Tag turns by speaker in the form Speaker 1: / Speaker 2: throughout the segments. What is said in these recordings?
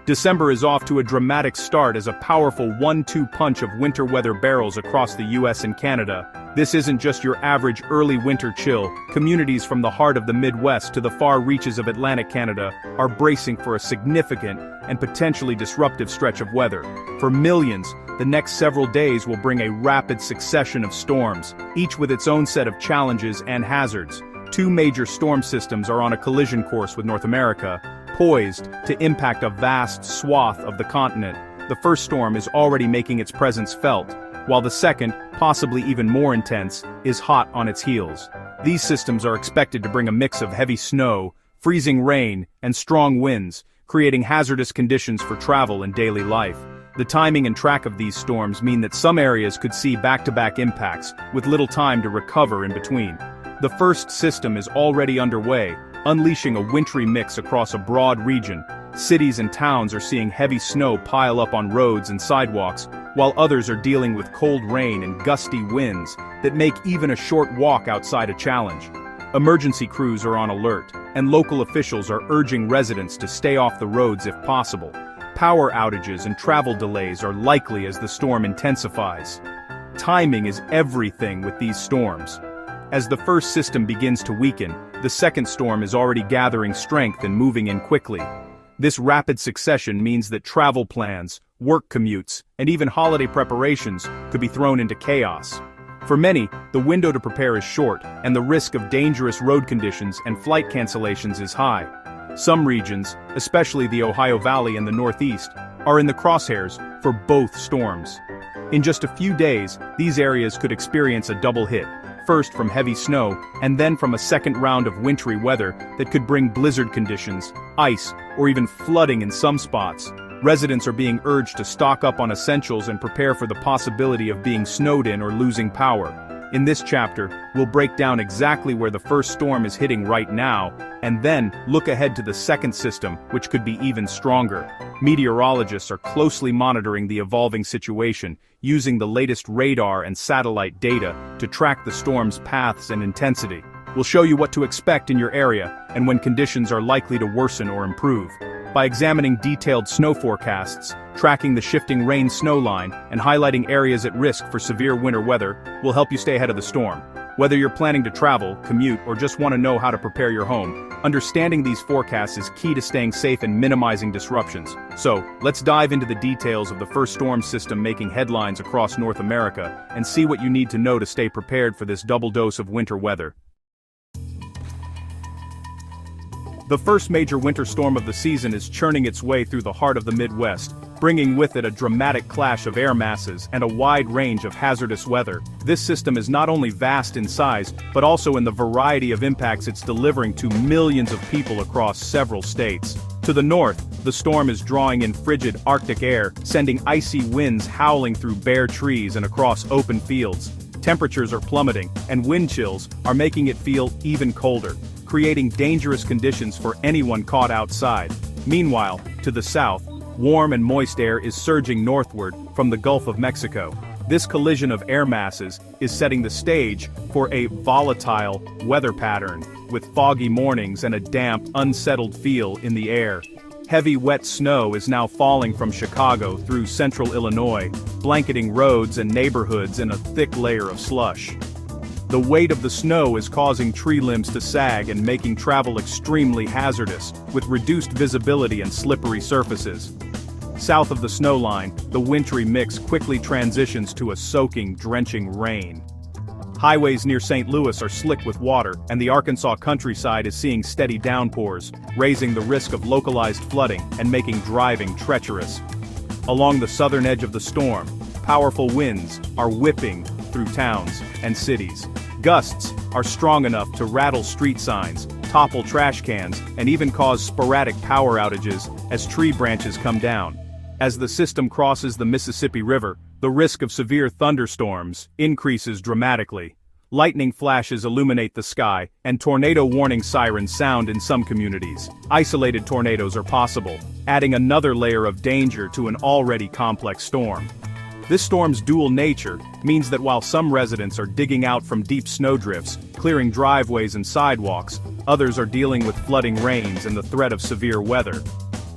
Speaker 1: December is off to a dramatic start as a powerful 1-2 punch of winter weather barrels across the US and Canada. This isn't just your average early winter chill. Communities from the heart of the Midwest to the far reaches of Atlantic Canada are bracing for a significant and potentially disruptive stretch of weather. For millions, the next several days will bring a rapid succession of storms, each with its own set of challenges and hazards. Two major storm systems are on a collision course with North America, poised to impact a vast swath of the continent. The first storm is already making its presence felt, while the second, possibly even more intense, is hot on its heels. These systems are expected to bring a mix of heavy snow, freezing rain, and strong winds, creating hazardous conditions for travel and daily life. The timing and track of these storms mean that some areas could see back-to-back impacts, with little time to recover in between. The first system is already underway, unleashing a wintry mix across a broad region. Cities and towns are seeing heavy snow pile up on roads and sidewalks, while others are dealing with cold rain and gusty winds that make even a short walk outside a challenge. Emergency crews are on alert, and local officials are urging residents to stay off the roads if possible. Power outages and travel delays are likely as the storm intensifies. Timing is everything with these storms. As the first system begins to weaken, the second storm is already gathering strength and moving in quickly. This rapid succession means that travel plans, work commutes, and even holiday preparations could be thrown into chaos. For many, the window to prepare is short, and the risk of dangerous road conditions and flight cancellations is high. Some regions, especially the Ohio Valley and the Northeast, are in the crosshairs for both storms. In just a few days, these areas could experience a double hit. First from heavy snow, and then from a second round of wintry weather that could bring blizzard conditions, ice, or even flooding in some spots. Residents are being urged to stock up on essentials and prepare for the possibility of being snowed in or losing power. In this chapter, we'll break down exactly where the first storm is hitting right now, and then look ahead to the second system, which could be even stronger. Meteorologists are closely monitoring the evolving situation, using the latest radar and satellite data to track the storm's paths and intensity. We'll show you what to expect in your area and when conditions are likely to worsen or improve. By examining detailed snow forecasts, tracking the shifting rain-snow line, and highlighting areas at risk for severe winter weather, will help you stay ahead of the storm. Whether you're planning to travel, commute, or just want to know how to prepare your home, understanding these forecasts is key to staying safe and minimizing disruptions. So, let's dive into the details of the first storm system making headlines across North America and see what you need to know to stay prepared for this double dose of winter weather. The first major winter storm of the season is churning its way through the heart of the Midwest, bringing with it a dramatic clash of air masses and a wide range of hazardous weather. This system is not only vast in size, but also in the variety of impacts it's delivering to millions of people across several states. To the north, the storm is drawing in frigid Arctic air, sending icy winds howling through bare trees and across open fields. Temperatures are plummeting, and wind chills are making it feel even colder, creating dangerous conditions for anyone caught outside. Meanwhile, to the south, warm and moist air is surging northward from the Gulf of Mexico. This collision of air masses is setting the stage for a volatile weather pattern, with foggy mornings and a damp, unsettled feel in the air. Heavy wet snow is now falling from Chicago through central Illinois, blanketing roads and neighborhoods in a thick layer of slush. The weight of the snow is causing tree limbs to sag and making travel extremely hazardous, with reduced visibility and slippery surfaces. South of the snow line, the wintry mix quickly transitions to a soaking, drenching rain. Highways near St. Louis are slick with water, and the Arkansas countryside is seeing steady downpours, raising the risk of localized flooding and making driving treacherous. Along the southern edge of the storm, powerful winds are whipping through towns and cities. Gusts are strong enough to rattle street signs, topple trash cans, and even cause sporadic power outages as tree branches come down. As the system crosses the Mississippi River, the risk of severe thunderstorms increases dramatically. Lightning flashes illuminate the sky, and tornado warning sirens sound in some communities. Isolated tornadoes are possible, adding another layer of danger to an already complex storm. This storm's dual nature means that while some residents are digging out from deep snowdrifts, clearing driveways and sidewalks, others are dealing with flooding rains and the threat of severe weather.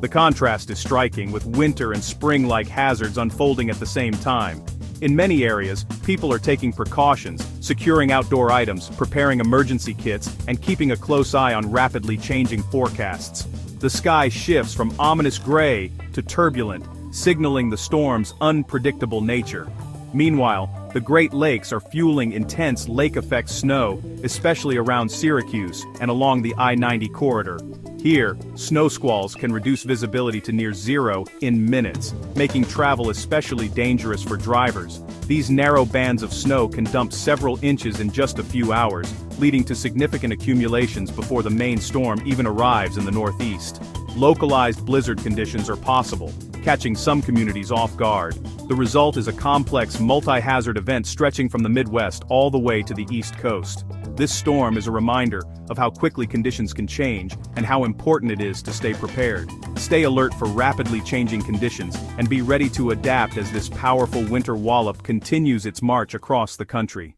Speaker 1: The contrast is striking, with winter and spring-like hazards unfolding at the same time. In many areas, people are taking precautions, securing outdoor items, preparing emergency kits, and keeping a close eye on rapidly changing forecasts. The sky shifts from ominous gray to turbulent, signaling the storm's unpredictable nature. Meanwhile, the Great Lakes are fueling intense lake-effect snow, especially around Syracuse and along the I-90 corridor. Here, snow squalls can reduce visibility to near zero in minutes, making travel especially dangerous for drivers. These narrow bands of snow can dump several inches in just a few hours, leading to significant accumulations before the main storm even arrives in the Northeast. Localized blizzard conditions are possible, catching some communities off guard. The result is a complex multi-hazard event stretching from the Midwest all the way to the East Coast. This storm is a reminder of how quickly conditions can change and how important it is to stay prepared. Stay alert for rapidly changing conditions and be ready to adapt as this powerful winter wallop continues its march across the country.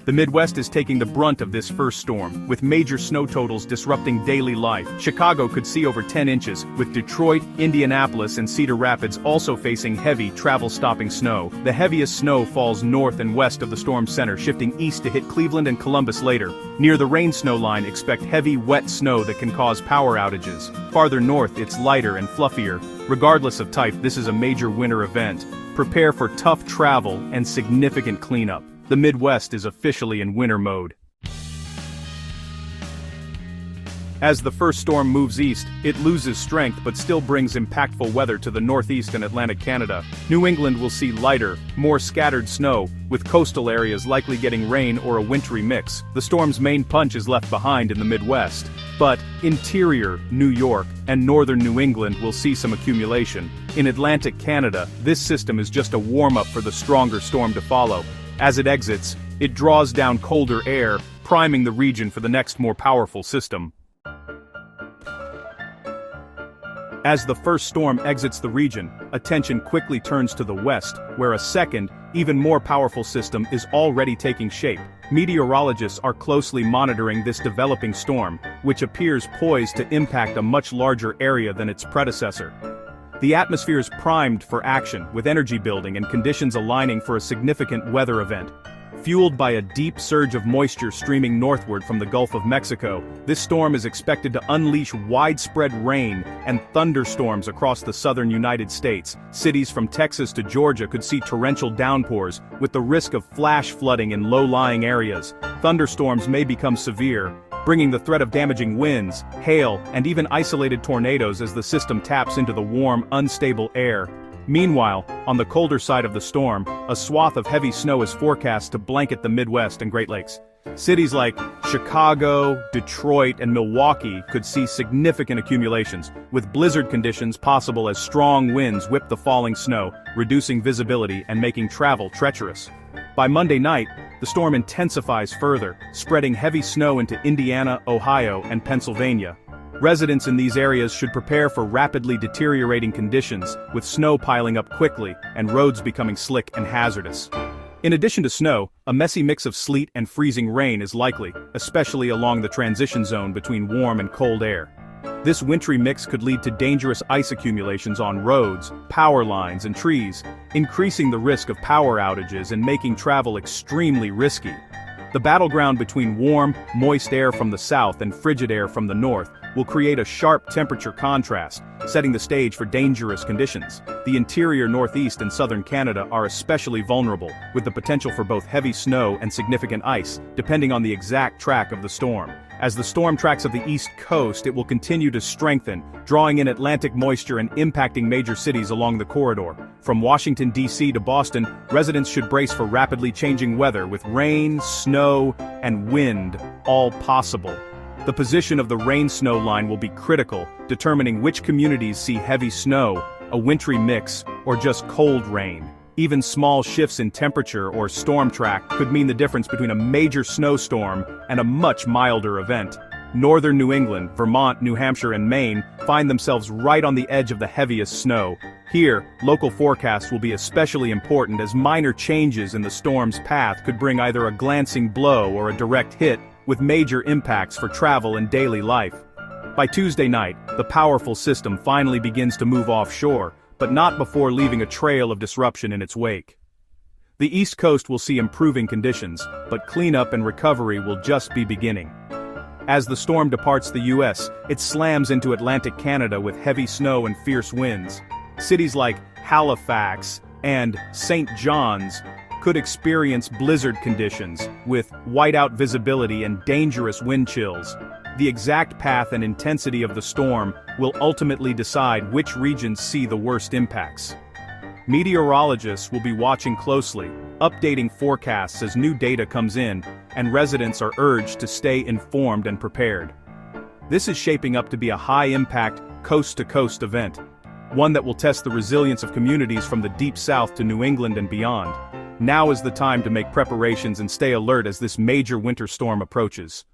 Speaker 1: The Midwest is taking the brunt of this first storm, with major snow totals disrupting daily life. Chicago could see over 10 inches, with Detroit, Indianapolis, and Cedar Rapids also facing heavy, travel-stopping snow. The heaviest snow falls north and west of the storm's center, shifting east to hit Cleveland and Columbus later. Near the rain-snow line, expect heavy, wet snow that can cause power outages. Farther north, it's lighter and fluffier. Regardless of type, this is a major winter event. Prepare for tough travel and significant cleanup. The Midwest is officially in winter mode. As the first storm moves east, it loses strength but still brings impactful weather to the Northeast and Atlantic Canada. New England will see lighter, more scattered snow, with coastal areas likely getting rain or a wintry mix. The storm's main punch is left behind in the Midwest. But interior New York and northern New England will see some accumulation. In Atlantic Canada, this system is just a warm-up for the stronger storm to follow. As it exits, it draws down colder air, priming the region for the next more powerful system. As the first storm exits the region, attention quickly turns to the west, where a second, even more powerful system is already taking shape. Meteorologists are closely monitoring this developing storm, which appears poised to impact a much larger area than its predecessor. The atmosphere is primed for action, with energy building and conditions aligning for a significant weather event. Fueled by a deep surge of moisture streaming northward from the Gulf of Mexico, this storm is expected to unleash widespread rain and thunderstorms across the southern United States. Cities from Texas to Georgia could see torrential downpours, with the risk of flash flooding in low-lying areas. Thunderstorms may become severe, bringing the threat of damaging winds, hail, and even isolated tornadoes as the system taps into the warm, unstable air. Meanwhile, on the colder side of the storm, a swath of heavy snow is forecast to blanket the Midwest and Great Lakes. Cities like Chicago, Detroit, and Milwaukee could see significant accumulations, with blizzard conditions possible as strong winds whip the falling snow, reducing visibility and making travel treacherous. By Monday night, the storm intensifies further, spreading heavy snow into Indiana, Ohio, and Pennsylvania. Residents in these areas should prepare for rapidly deteriorating conditions, with snow piling up quickly and roads becoming slick and hazardous. In addition to snow, a messy mix of sleet and freezing rain is likely, especially along the transition zone between warm and cold air. This wintry mix could lead to dangerous ice accumulations on roads, power lines, and trees, increasing the risk of power outages and making travel extremely risky. The battleground between warm, moist air from the south and frigid air from the north will create a sharp temperature contrast, setting the stage for dangerous conditions. The interior Northeast and southern Canada are especially vulnerable, with the potential for both heavy snow and significant ice, depending on the exact track of the storm. As the storm tracks up the East Coast, it will continue to strengthen, drawing in Atlantic moisture and impacting major cities along the corridor. From Washington, D.C. to Boston, residents should brace for rapidly changing weather, with rain, snow, and wind all possible. The position of the rain-snow line will be critical, determining which communities see heavy snow, a wintry mix, or just cold rain. Even small shifts in temperature or storm track could mean the difference between a major snowstorm and a much milder event. Northern New England, Vermont, New Hampshire, and Maine find themselves right on the edge of the heaviest snow. Here, local forecasts will be especially important, as minor changes in the storm's path could bring either a glancing blow or a direct hit, with major impacts for travel and daily life. By Tuesday night, the powerful system finally begins to move offshore, but not before leaving a trail of disruption in its wake. The East Coast will see improving conditions, but cleanup and recovery will just be beginning. As the storm departs the U.S., it slams into Atlantic Canada with heavy snow and fierce winds. Cities like Halifax and St. John's could experience blizzard conditions, with whiteout visibility and dangerous wind chills. The exact path and intensity of the storm will ultimately decide which regions see the worst impacts. Meteorologists will be watching closely, updating forecasts as new data comes in, and residents are urged to stay informed and prepared. This is shaping up to be a high-impact, coast-to-coast event, one that will test the resilience of communities from the Deep South to New England and beyond. Now is the time to make preparations and stay alert as this major winter storm approaches.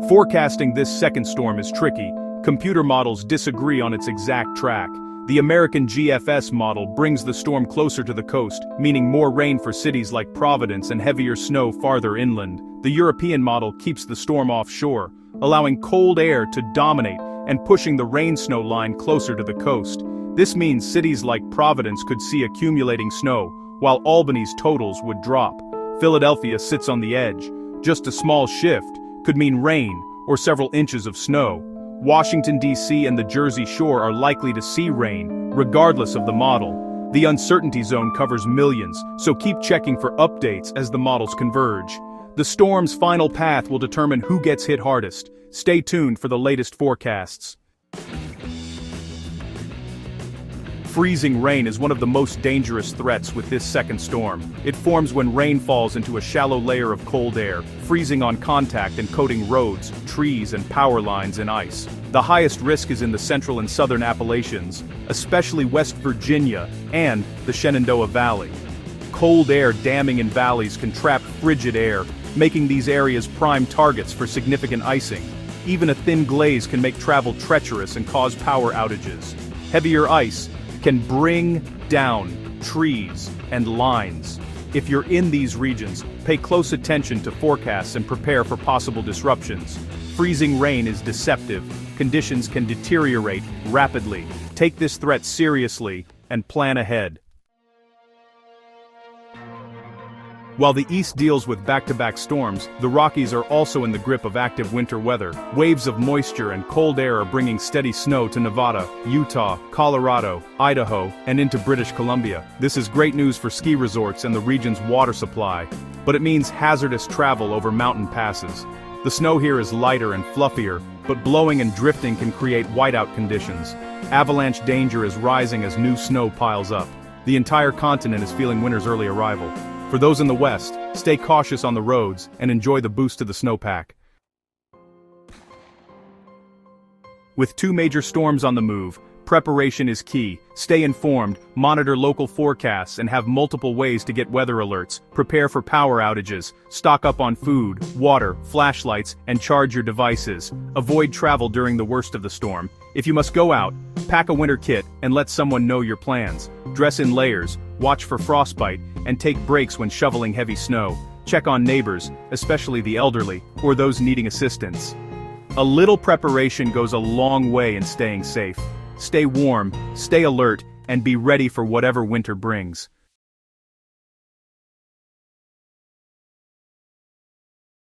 Speaker 1: Forecasting this second storm is tricky. Computer models disagree on its exact track. The American GFS model brings the storm closer to the coast, meaning more rain for cities like Providence and heavier snow farther inland. The European model keeps the storm offshore, allowing cold air to dominate and pushing the rain-snow line closer to the coast. This means cities like Providence could see accumulating snow, while Albany's totals would drop. Philadelphia sits on the edge. Just a small shift could mean rain or several inches of snow. Washington, D.C. and the Jersey Shore are likely to see rain, regardless of the model. The uncertainty zone covers millions, so keep checking for updates as the models converge. The storm's final path will determine who gets hit hardest. Stay tuned for the latest forecasts. Freezing rain is one of the most dangerous threats with this second storm. It forms when rain falls into a shallow layer of cold air, freezing on contact and coating roads, trees, and power lines in ice. The highest risk is in the central and southern Appalachians, especially West Virginia and the Shenandoah Valley. Cold air damming in valleys can trap frigid air, making these areas prime targets for significant icing. Even a thin glaze can make travel treacherous and cause power outages. Heavier ice can bring down trees and lines. If you're in these regions, pay close attention to forecasts and prepare for possible disruptions. Freezing rain is deceptive. Conditions can deteriorate rapidly. Take this threat seriously and plan ahead. While the East deals with back-to-back storms, the Rockies are also in the grip of active winter weather. Waves of moisture and cold air are bringing steady snow to Nevada, Utah, Colorado, Idaho, and into British Columbia. This is great news for ski resorts and the region's water supply, but it means hazardous travel over mountain passes. The snow here is lighter and fluffier, but blowing and drifting can create whiteout conditions. Avalanche danger is rising as new snow piles up. The entire continent is feeling winter's early arrival. For those in the West, stay cautious on the roads and enjoy the boost to the snowpack. With two major storms on the move, preparation is key. Stay informed, monitor local forecasts, and have multiple ways to get weather alerts. Prepare for power outages, stock up on food, water, flashlights, and charge your devices. Avoid travel during the worst of the storm. If you must go out, pack a winter kit and let someone know your plans. Dress in layers, watch for frostbite, and take breaks when shoveling heavy snow. Check on neighbors, especially the elderly, or those needing assistance. A little preparation goes a long way in staying safe. Stay warm, stay alert, and be ready for whatever winter brings.